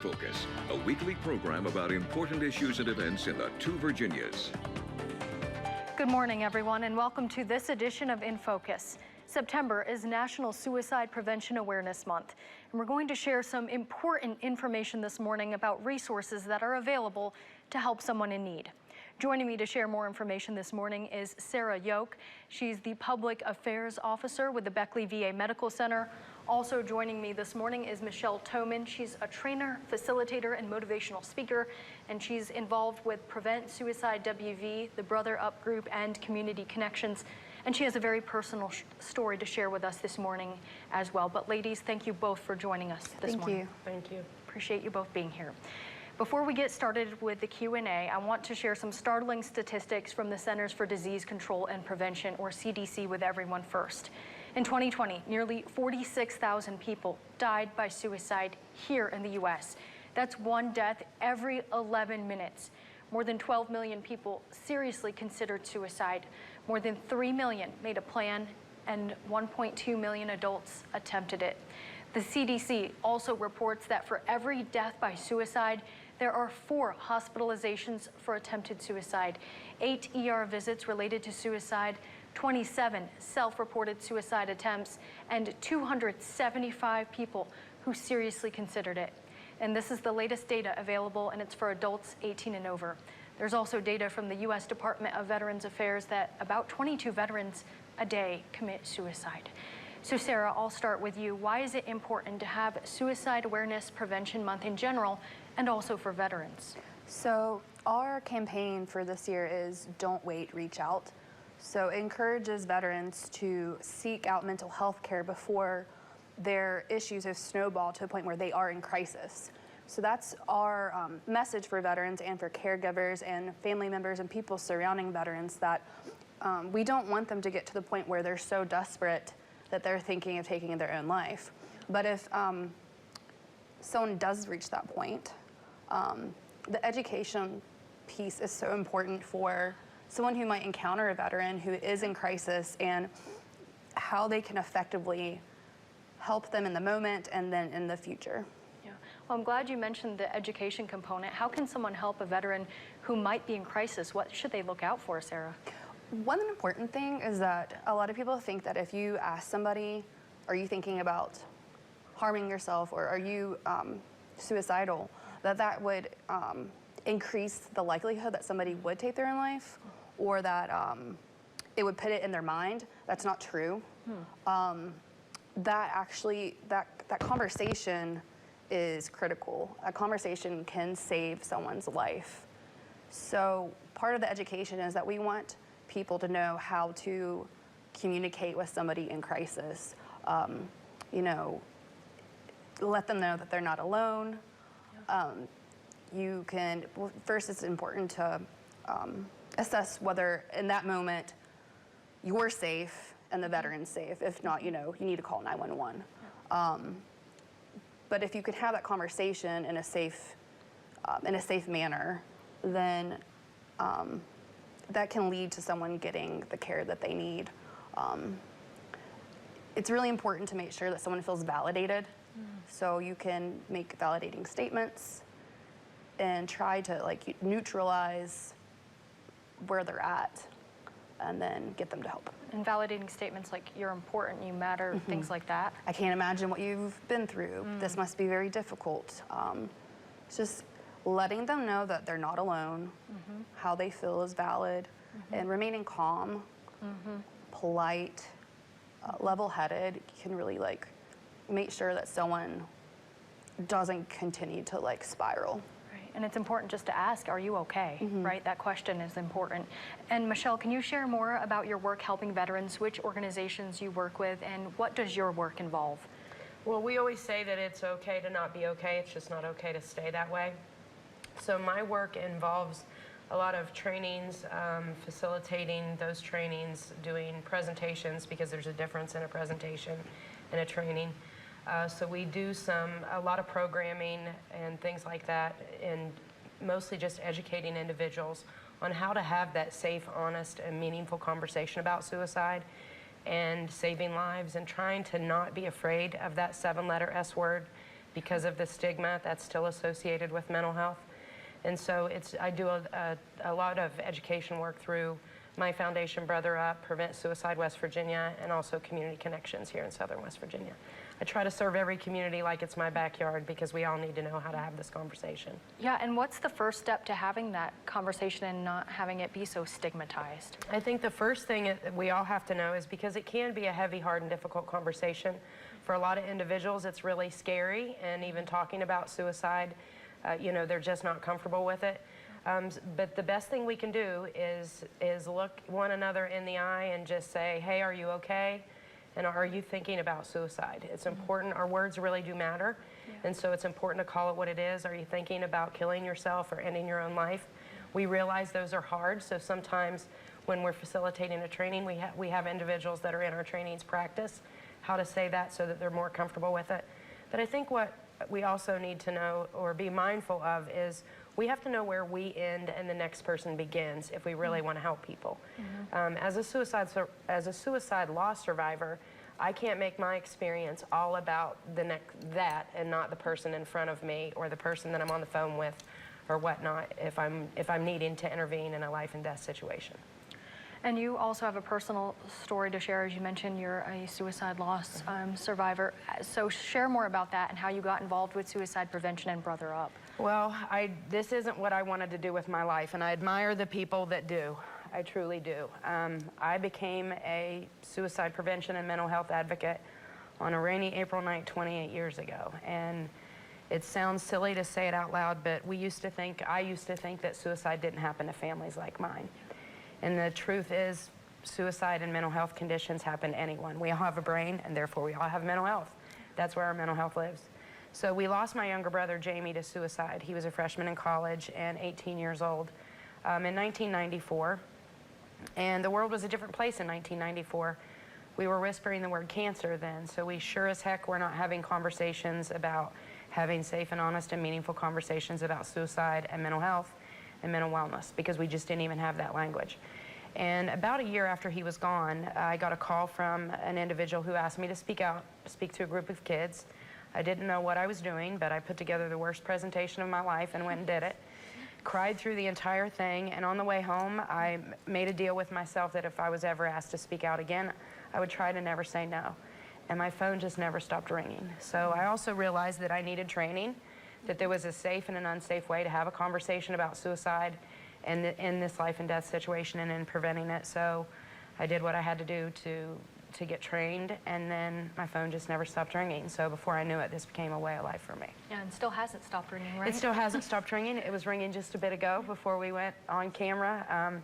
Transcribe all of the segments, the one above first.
Focus, a weekly program about important issues and events in the two Virginias. Good morning, everyone, and welcome to this edition of In Focus. September is National Suicide Prevention Awareness Month, and we're going to share some important information this morning about resources that are available to help someone in need. Joining me to share more information this morning is Sara Yoke. She's the Public Affairs Officer with the Beckley VA Medical Center. Also joining me this morning is Toman. She's a trainer, facilitator, and motivational speaker, and she's involved with Prevent Suicide W.V, the Brother Up group, and Community Connections. And she has a very personal story to share with us this morning as well. But ladies, thank you both for joining us this morning. Thank you. Appreciate you both being here. Before we get started with the Q&A, I want to share some startling statistics from the Centers for Disease Control and Prevention, or CDC, with everyone first. In 2020, nearly 46,000 people died by suicide here in the U.S. That's one death every 11 minutes. More than 12 million people seriously considered suicide. More than 3 million made a plan, and 1.2 million adults attempted it. The CDC also reports that for every death by suicide, there are 4 hospitalizations for attempted suicide, 8 ER visits related to suicide, 27 self-reported suicide attempts, and 275 people who seriously considered it. And this is the latest data available, and it's for adults 18 and over. There's also data from the U.S. Department of Veterans Affairs that about 22 veterans a day commit suicide. So Sara, I'll start with you. Why is it important to have Suicide Awareness Prevention Month in general, and also for veterans? So our campaign for this year is Don't Wait, Reach Out. So it encourages veterans to seek out mental health care before their issues have snowballed to a point where they are in crisis. So that's our message for veterans and for caregivers and family members and people surrounding veterans, that we don't want them to get to the point where they're so desperate that they're thinking of taking their own life. But if someone does reach that point, the education piece is so important for someone who might encounter a veteran who is in crisis, and how they can effectively help them in the moment and then in the future. Yeah. Well, I'm glad you mentioned the education component. How can someone help a veteran who might be in crisis? What should they look out for, Sara? One important thing is that a lot of people think that if you ask somebody, are you thinking about harming yourself, or are you suicidal, that would increase the likelihood that somebody would take their own life, or that it would put it in their mind. That's not true. That conversation is critical. A conversation can save someone's life. So part of the education is that we want people to know how to communicate with somebody in crisis. You know, let them know that they're not alone. First it's important to assess whether in that moment you're safe and the veteran's safe. If not, you need to call 911. But if you could have that conversation in a safe manner, then that can lead to someone getting the care that they need. It's really important to make sure that someone feels validated. So you can make validating statements and try to neutralize where they're at, and then get them to help. And validating statements like "you're important, you matter," things like that. I can't imagine what you've been through. This must be very difficult. It's just letting them know that they're not alone, how they feel is valid, and remaining calm, polite, level-headed can really make sure that someone doesn't continue to spiral. Right, and it's important just to ask, are you okay, right? That question is important. And Michelle, can you share more about your work helping veterans, which organizations you work with, and what does your work involve? Well, we always say that it's okay to not be okay. It's just not okay to stay that way. So my work involves a lot of trainings, facilitating those trainings, doing presentations, because there's a difference in a presentation and a training. So we do a lot of programming and things like that, and mostly just educating individuals on how to have that safe, honest, and meaningful conversation about suicide and saving lives, and trying to not be afraid of that 7-letter S word, because of the stigma that's still associated with mental health. And so I do a lot of education work through my foundation, Brother Up, Prevent Suicide West Virginia, and also Community Connections here in Southern West Virginia. I try to serve every community like it's my backyard because we all need to know how to have this conversation. Yeah, and what's the first step to having that conversation and not having it be so stigmatized? I think the first thing that we all have to know is because it can be a heavy, hard, and difficult conversation. For a lot of individuals, it's really scary, and even talking about suicide, you know, they're just not comfortable with it. But the best thing we can do is look one another in the eye and just say, hey, are you okay? And are you thinking about suicide? It's important. Our words really do matter. Yeah. And so it's important to call it what it is. Are you thinking about killing yourself or ending your own life? We realize those are hard. So sometimes when we're facilitating a training, we have individuals that are in our trainings practice how to say that so that they're more comfortable with it. But I think what we also need to know or be mindful of is we have to know where we end and the next person begins if we really want to help people. As a suicide loss survivor, I can't make my experience all about that and not the person in front of me or the person that I'm on the phone with or whatnot if I'm needing to intervene in a life and death situation. And you also have a personal story to share. As you mentioned, you're a suicide loss survivor. So share more about that and how you got involved with suicide prevention and Brother Up. Well, this isn't what I wanted to do with my life, and I admire the people that do. I truly do. I became a suicide prevention and mental health advocate on a rainy April night 28 years ago. And it sounds silly to say it out loud, but I used to think that suicide didn't happen to families like mine. And the truth is, suicide and mental health conditions happen to anyone. We all have a brain, and therefore we all have mental health. That's where our mental health lives. So we lost my younger brother, Jamie, to suicide. He was a freshman in college and 18 years old in 1994. And the world was a different place in 1994. We were whispering the word cancer then, so we sure as heck were not having conversations about having safe and honest and meaningful conversations about suicide and mental health and mental wellness, because we just didn't even have that language. And about a year after he was gone, I got a call from an individual who asked me to speak to a group of kids. I didn't know what I was doing, but I put together the worst presentation of my life and went and did it. Cried through the entire thing, and on the way home, I made a deal with myself that if I was ever asked to speak out again, I would try to never say no. And my phone just never stopped ringing. So I also realized that I needed training, that there was a safe and an unsafe way to have a conversation about suicide and in this life and death situation and in preventing it. So I did what I had to do to get trained, and then my phone just never stopped ringing. So before I knew it, this became a way of life for me. Yeah, and still hasn't stopped ringing, right? It still hasn't stopped ringing. It was ringing just a bit ago before we went on camera.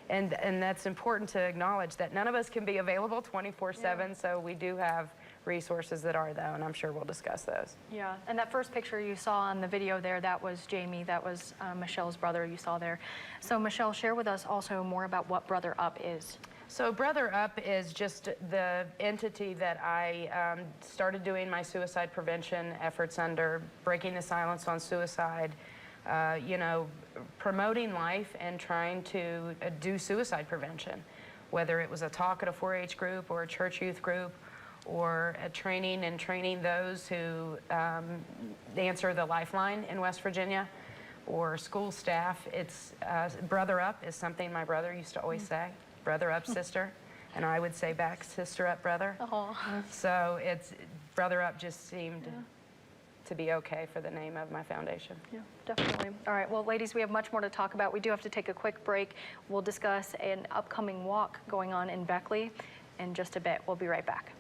And that's important to acknowledge that none of us can be available 24/7, so we do have resources that are, though, and I'm sure we'll discuss those. Yeah, and that first picture you saw on the video there, that was Jamie, that was Michelle's brother you saw there. So Michelle, share with us also more about what Brother Up is. So Brother Up is just the entity that I started doing my suicide prevention efforts under, breaking the silence on suicide, you know, promoting life and trying to do suicide prevention, whether it was a talk at a 4-H group or a church youth group, or a training those who answer the lifeline in West Virginia, or school staff. It's Brother Up is something my brother used to always say, brother up, sister, and I would say back, sister up, brother. So it's Brother Up just seemed to be okay for the name of my foundation. Yeah, definitely. All right, well, ladies, we have much more to talk about. We do have to take a quick break. We'll discuss an upcoming walk going on in Beckley in just a bit. We'll be right back.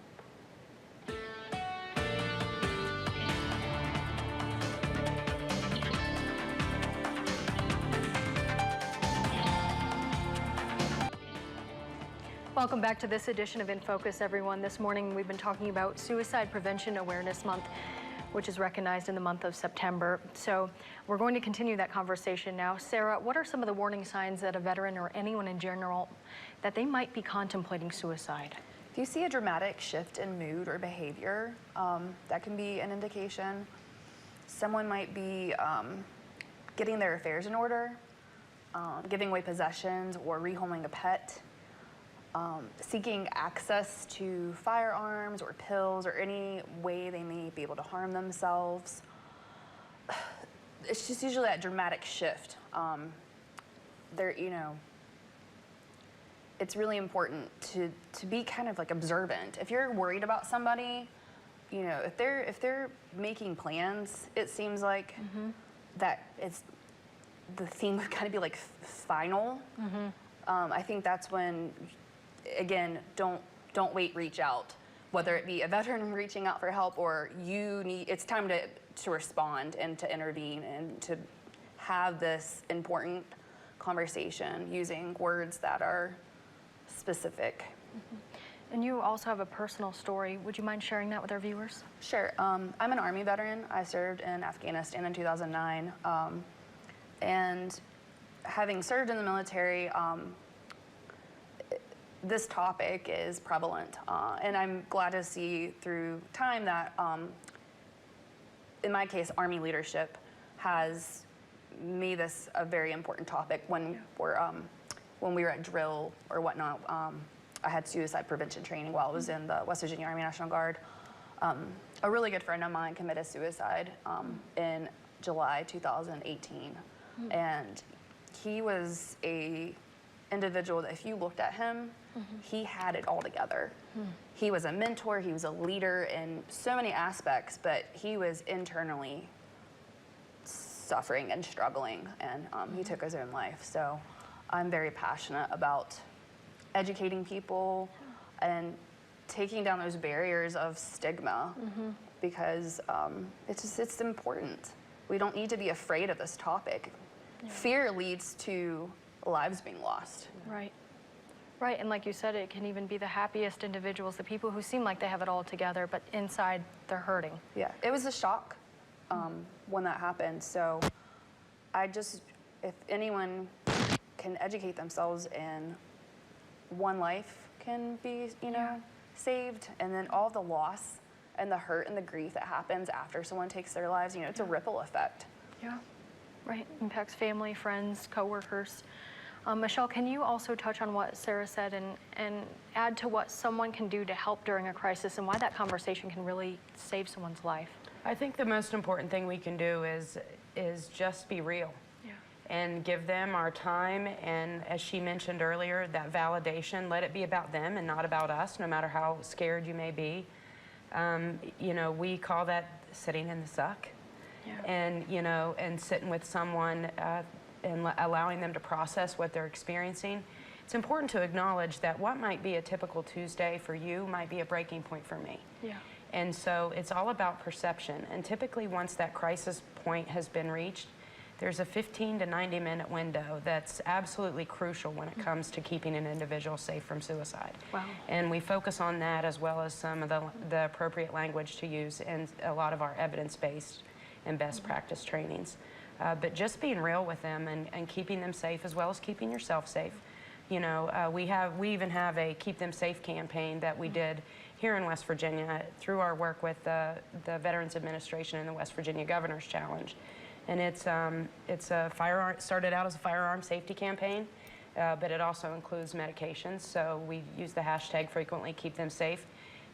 Welcome back to this edition of In Focus, everyone. This morning we've been talking about Suicide Prevention Awareness Month, which is recognized in the month of September. So we're going to continue that conversation now. Sarah, what are some of the warning signs that a veteran or anyone in general that they might be contemplating suicide? If you see a dramatic shift in mood or behavior, that can be an indication. Someone might be getting their affairs in order, giving away possessions, or rehoming a pet. seeking access to firearms or pills or any way they may be able to harm themselves. It's just usually that dramatic shift. It's really important to be kind of like observant. If you're worried about somebody, if they're making plans, it seems like that the theme would kind of be like final. I think that's when, again, don't wait, reach out. Whether it be a veteran reaching out for help or it's time to respond and to intervene and to have this important conversation using words that are specific. And you also have a personal story. Would you mind sharing that with our viewers? Sure. I'm an Army veteran. I served in Afghanistan in 2009. And having served in the military, this topic is prevalent. And I'm glad to see through time that, in my case, Army leadership has made this a very important topic when we were at drill or whatnot. I had suicide prevention training while I was in the West Virginia Army National Guard. A really good friend of mine committed suicide in July 2018. And he was a individual that if you looked at him, he had it all together. He was a mentor, he was a leader in so many aspects, but he was internally suffering and struggling, and he took his own life. So I'm very passionate about educating people and taking down those barriers of stigma because it's important. We don't need to be afraid of this topic. Fear leads to lives being lost. Right. Right, and like you said, it can even be the happiest individuals, the people who seem like they have it all together, but inside they're hurting. Yeah, it was a shock when that happened. So if anyone can educate themselves and one life can be, saved, and then all the loss and the hurt and the grief that happens after someone takes their lives, it's a ripple effect. Yeah, right, impacts family, friends, coworkers. Michelle, can you also touch on what Sara said and add to what someone can do to help during a crisis and why that conversation can really save someone's life? I think the most important thing we can do is just be real. And give them our time, and as she mentioned earlier, that validation, let it be about them and not about us, no matter how scared you may be. We call that sitting in the suck. And, and sitting with someone and allowing them to process what they're experiencing. It's important to acknowledge that what might be a typical Tuesday for you might be a breaking point for me. And so it's all about perception. And typically once that crisis point has been reached, there's a 15 to 90 minute window that's absolutely crucial when it comes to keeping an individual safe from suicide. Wow. And we focus on that as well as some of the appropriate language to use in a lot of our evidence-based and best practice trainings. But just being real with them and keeping them safe as well as keeping yourself safe. We even have a Keep Them Safe campaign that we did here in West Virginia through our work with the Veterans Administration and the West Virginia Governor's Challenge. And it's a started out as a firearm safety campaign, but it also includes medications. So we use the hashtag frequently Keep Them Safe,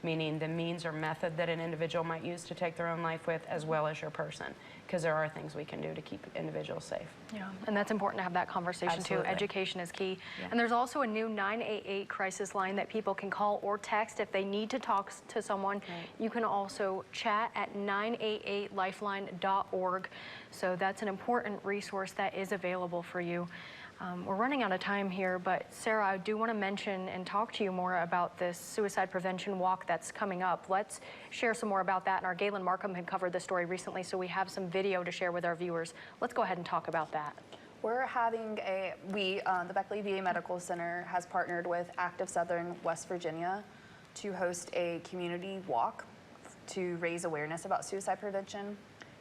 meaning the means or method that an individual might use to take their own life with, as well as your person, because there are things we can do to keep individuals safe. Yeah, and that's important to have that conversation Absolutely. too. Education is key. And there's also a new 988 crisis line that people can call or text if they need to talk to someone. You can also chat at 988lifeline.org. So that's an important resource that is available for you. We're running out of time here, but Sara, I do want to mention and talk to you more about this suicide prevention walk that's coming up. Let's share some more about that. And our Galen Markham had covered the story recently, so we have some video to share with our viewers. Let's go ahead and talk about that. We're having the Beckley VA Medical Center has partnered with Active Southern West Virginia to host a community walk to raise awareness about suicide prevention.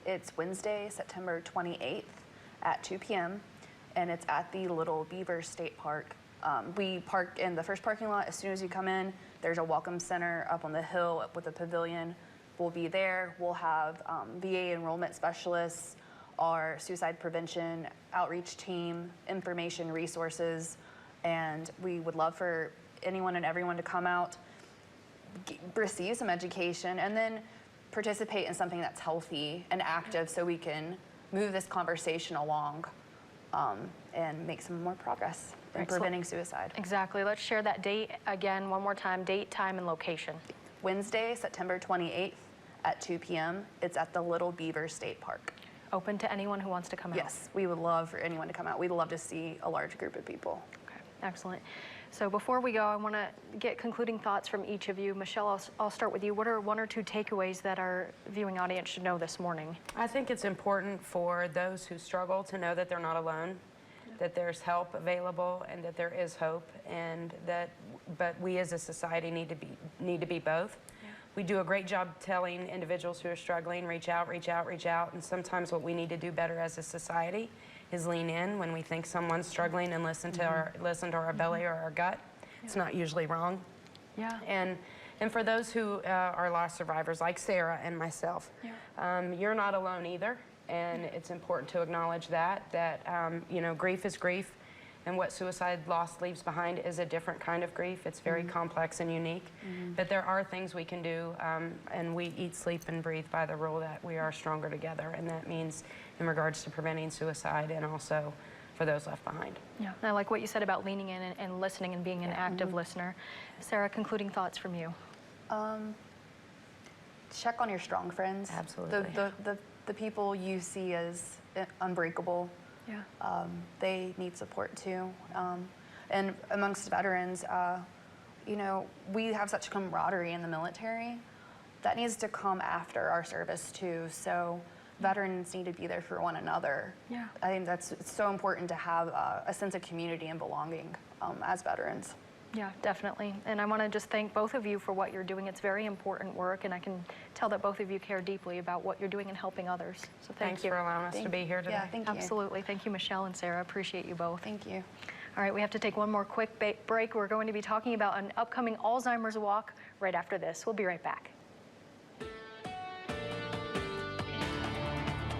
It's Wednesday, September 28th at 2 p.m. and it's at the Little Beaver State Park. We park in the first parking lot. As soon as you come in, there's a welcome center up on the hill with a pavilion. We'll be there. We'll have VA enrollment specialists, our suicide prevention outreach team, information resources, and we would love for anyone and everyone to come out, receive some education, and then participate in something that's healthy and active so we can move this conversation along and make some more progress in preventing suicide. Exactly. Let's share that date again one more time, date, time, and location. Wednesday, September 28th at 2 p.m. It's at the Little Beaver State Park. Open to anyone who wants to come out? Yes, we would love for anyone to come out. We'd love to see a large group of people. Okay, excellent. So before we go, I want to get concluding thoughts from each of you. Michelle, I'll start with you. What are 1 or 2 takeaways that our viewing audience should know this morning? I think it's important for those who struggle to know that they're not alone, that there's help available, and that there is hope, and that, but we as a society need to be both. Yeah. We do a great job telling individuals who are struggling, reach out, reach out, reach out, and sometimes what we need to do better as a society is lean in when we think someone's struggling and listen to our belly or our gut. Yeah. It's not usually wrong. Yeah. And for those who are loss survivors like Sarah and myself, you're not alone either. And it's important to acknowledge that you know, grief is grief, and what suicide loss leaves behind is a different kind of grief. It's very complex and unique, but there are things we can do, and we eat, sleep, and breathe by the rule that we are stronger together, and that means in regards to preventing suicide and also for those left behind. Yeah, I like what you said about leaning in and listening and being an active listener. Sarah, concluding thoughts from you? Check on your strong friends. Absolutely. The people you see as unbreakable, they need support too. And amongst veterans, you know, we have such camaraderie in the military. That needs to come after our service too. So veterans need to be there for one another. Yeah. I think it's so important to have a sense of community and belonging as veterans. Yeah, definitely. And I want to just thank both of you for what you're doing. It's very important work, and I can tell that both of you care deeply about what you're doing and helping others. So thanks for allowing us to be here today. Yeah, thank you. Absolutely. Thank you, Michelle and Sarah. Appreciate you both. Thank you. All right, we have to take one more quick break. We're going to be talking about an upcoming Alzheimer's walk right after this. We'll be right back.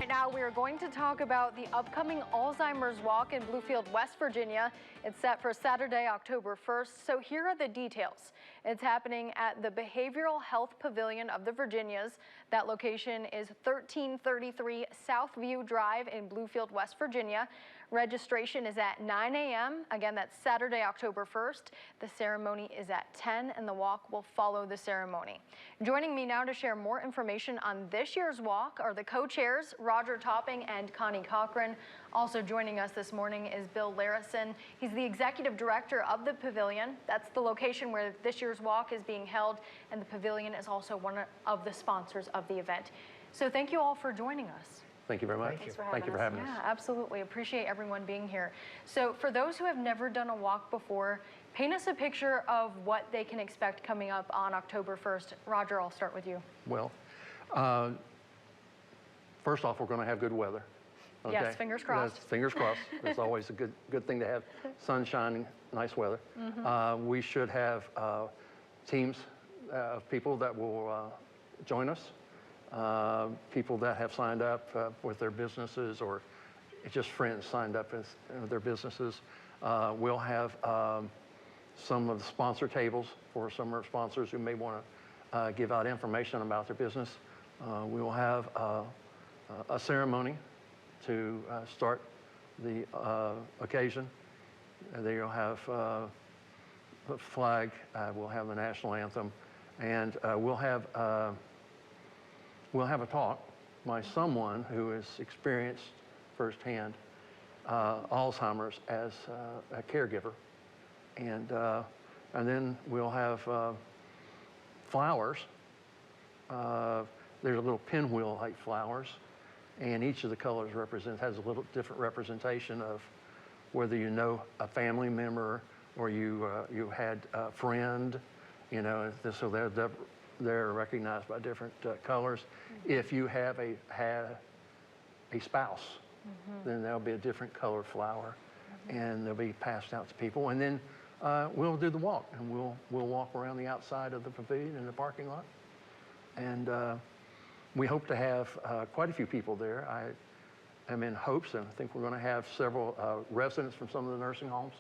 Now we are going to talk about the upcoming Alzheimer's Walk in Bluefield, West Virginia. It's set for Saturday, October 1st. So here are the details. It's happening at the Behavioral Health Pavilion of the Virginias. That location is 1333 Southview Drive in Bluefield, West Virginia. Registration is at 9 a.m. Again, that's Saturday, October 1st. The ceremony is at 10, and the walk will follow the ceremony. Joining me now to share more information on this year's walk are the co-chairs, Roger Topping and Connie Cochran. Also joining us this morning is Bill Larison. He's the executive director of the pavilion. That's the location where this year's walk is being held, and the pavilion is also one of the sponsors of the event. So thank you all for joining us. Thank you very much. Thank you for having us. Yeah, absolutely. Appreciate everyone being here. So for those who have never done a walk before, paint us a picture of what they can expect coming up on October 1st. Roger, I'll start with you. Well, first off, we're going to have good weather. Okay? Yes, fingers crossed. Fingers crossed. It's always a good thing to have sunshine, nice weather. We should have teams of people that will join us. People that have signed up with their businesses, or just friends signed up with their businesses. We'll have some of the sponsor tables for some of our sponsors who may want to give out information about their business. We will have a ceremony to start the occasion. They'll have a flag, we'll have the national anthem, and we'll have a talk by someone who has experienced firsthand Alzheimer's as a caregiver. And then we'll have flowers. There's a little pinwheel-like flowers, and each of the colors has a little different representation of whether you know a family member or you had a friend, you know, so they're recognized by different colors. If you have had a spouse, then there'll be a different colored flower, and they'll be passed out to people. And then we'll do the walk, and we'll walk around the outside of the pavilion in the parking lot. And we hope to have quite a few people there. I am in hopes, and I think we're going to have several residents from some of the nursing homes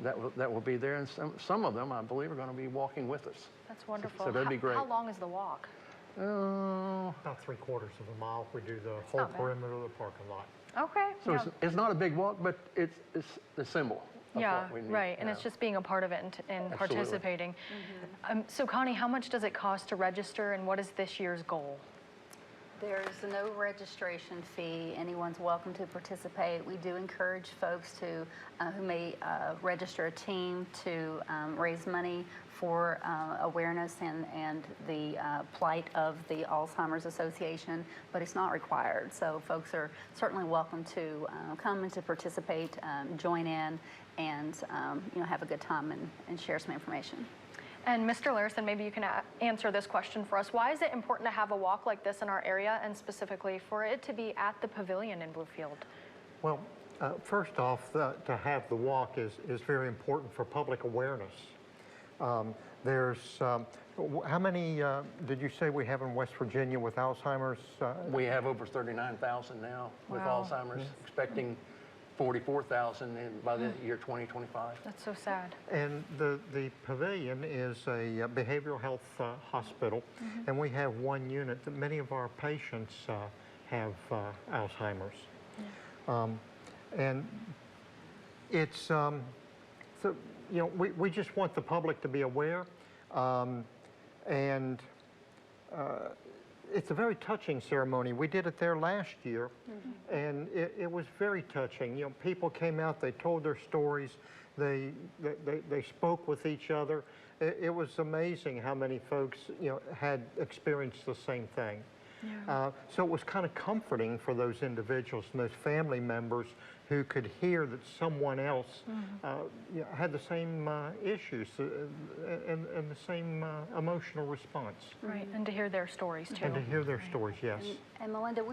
that will be there, and some of them, I believe, are going to be walking with us. That's wonderful. So that'd be great. How long is the walk? About 3/4 of a mile if we do the whole not bad. perimeter of the parking lot. Okay. So yeah. it's not a big walk, but it's the symbol of Yeah, what we need. right, and it's just being a part of it and Absolutely. participating. So Connie, how much does it cost to register, and what is this year's goal? There's no registration fee. Anyone's welcome to participate. We do encourage folks to who may register a team to raise money for awareness and the plight of the Alzheimer's Association, but it's not required. So folks are certainly welcome to come and to participate, join in, and have a good time and share some information. And Mr. Larison, maybe you can answer this question for us. Why is it important to have a walk like this in our area, and specifically for it to be at the pavilion in Bluefield? Well, first off, to have the walk is very important for public awareness. There's, how many did you say we have in West Virginia with Alzheimer's? We have over 39,000 now with Wow. Alzheimer's, expecting 44,000 by the year 2025. That's so sad. And the pavilion is a behavioral health hospital, and we have one unit that many of our patients have Alzheimer's. And it's, so, we just want the public to be aware, and it's a very touching ceremony. We did it there last year, and it was very touching. People came out, they told their stories, they spoke with each other. It was amazing how many folks, had experienced the same thing. Yeah. So it was kind of comforting for those individuals and those family members who could hear that someone else had the same issues and the same emotional response. Right, and to hear their stories too. And to hear their stories, yes. And Melinda,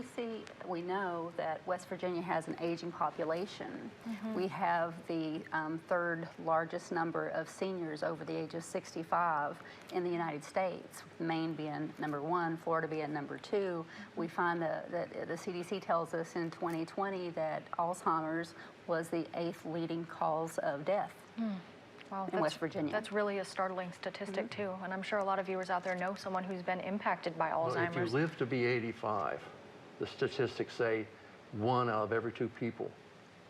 we know that West Virginia has an aging population. We have the third largest number of seniors over the age of 65 in the United States, Maine being number 1, Florida being number 2. We find that the CDC tells us in 2020 that Alzheimer's was the 8th leading cause of death. Wow, in West Virginia. That's really a startling statistic too, and I'm sure a lot of viewers out there know someone who's been impacted by Alzheimer's. Well, if you live to be 85, the statistics say 1 out of every 2 people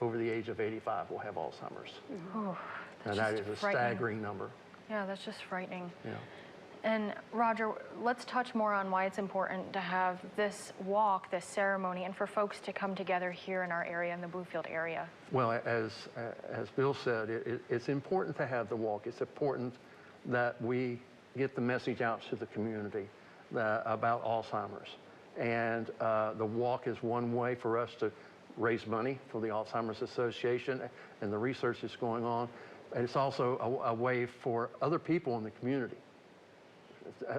over the age of 85 will have Alzheimer's. Oh, And that is a staggering number. Yeah, that's just frightening. Yeah. And Roger, let's touch more on why it's important to have this walk, this ceremony, and for folks to come together here in our area, in the Bluefield area. Well, as Bill said, it's important to have the walk. It's important that we get the message out to the community about Alzheimer's. And the walk is one way for us to raise money for the Alzheimer's Association and the research that's going on. And it's also a way for other people in the community,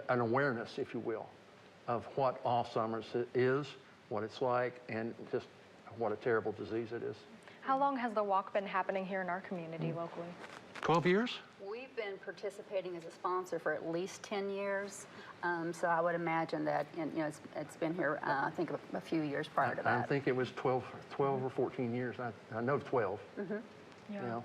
an awareness, if you will, of what Alzheimer's is, what it's like, and just what a terrible disease it is. How long has the walk been happening here in our community locally? 12 years? We've been participating as a sponsor for at least 10 years. So I would imagine that it's been here, I think, a few years prior to that. I think it was 12 or 14 years. I know 12. Yeah.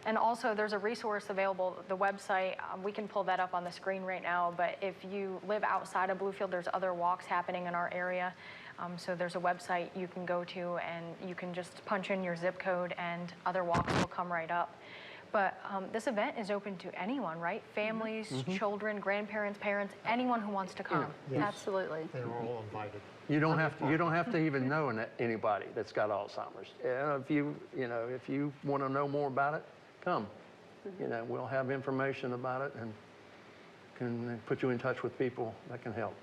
And also there's a resource available, the website, we can pull that up on the screen right now, but if you live outside of Bluefield, there's other walks happening in our area. So there's a website you can go to and you can just punch in your zip code and other walks will come right up. But this event is open to anyone, right? Families, children, grandparents, parents, anyone who wants to come. Yes. Absolutely. They're all invited. You don't have to even know anybody that's got Alzheimer's. If you want to know more about it, come. We'll have information about it and can put you in touch with people that can help.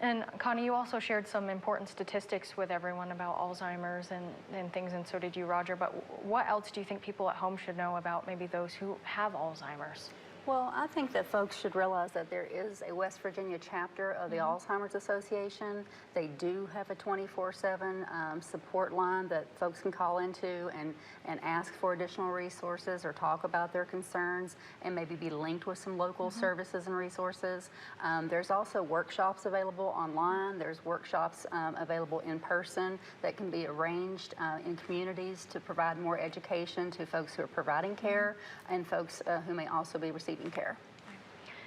And Connie, you also shared some important statistics with everyone about Alzheimer's and things, and so did you, Roger. But what else do you think people at home should know about maybe those who have Alzheimer's? Well, I think that folks should realize that there is a West Virginia chapter of the Alzheimer's Association. They do have a 24/7 support line that folks can call into and ask for additional resources or talk about their concerns and maybe be linked with some local services and resources. There's also workshops available online. There's workshops available in person that can be arranged in communities to provide more education to folks who are providing care and folks who may also be receiving care.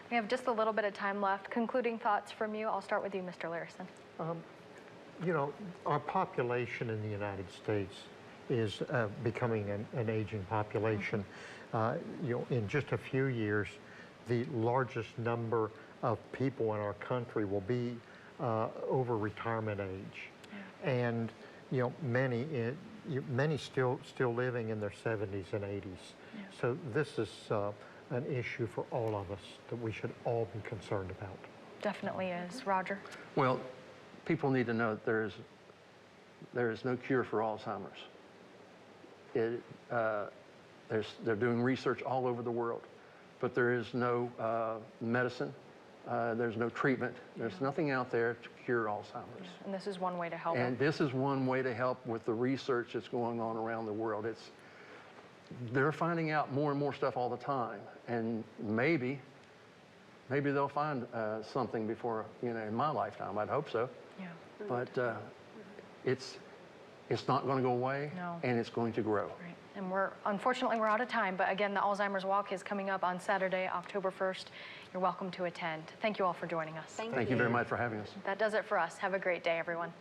We have just a little bit of time left. Concluding thoughts from you. I'll start with you, Mr. Larison. You know, our population in the United States is becoming an aging population. You know, in just a few years, the largest number of people in our country will be over retirement age, and you know, many still living in their 70s and 80s. So this is an issue for all of us that we should all be concerned about. Definitely is. Roger? Well, people need to know that there is no cure for Alzheimer's. They're doing research all over the world, but there is no medicine, there's no treatment, there's nothing out there to cure Alzheimer's. And this is one way to help. And this is one way to help with the research that's going on around the world. They're finding out more and more stuff all the time, and maybe they'll find something before, you know, in my lifetime. I'd hope so. Yeah. But it's not going to go away, No. and it's going to grow. Right. And unfortunately, we're out of time. But again, the Alzheimer's Walk is coming up on Saturday, October 1st. You're welcome to attend. Thank you all for joining us. Thank you very much for having us. That does it for us. Have a great day, everyone.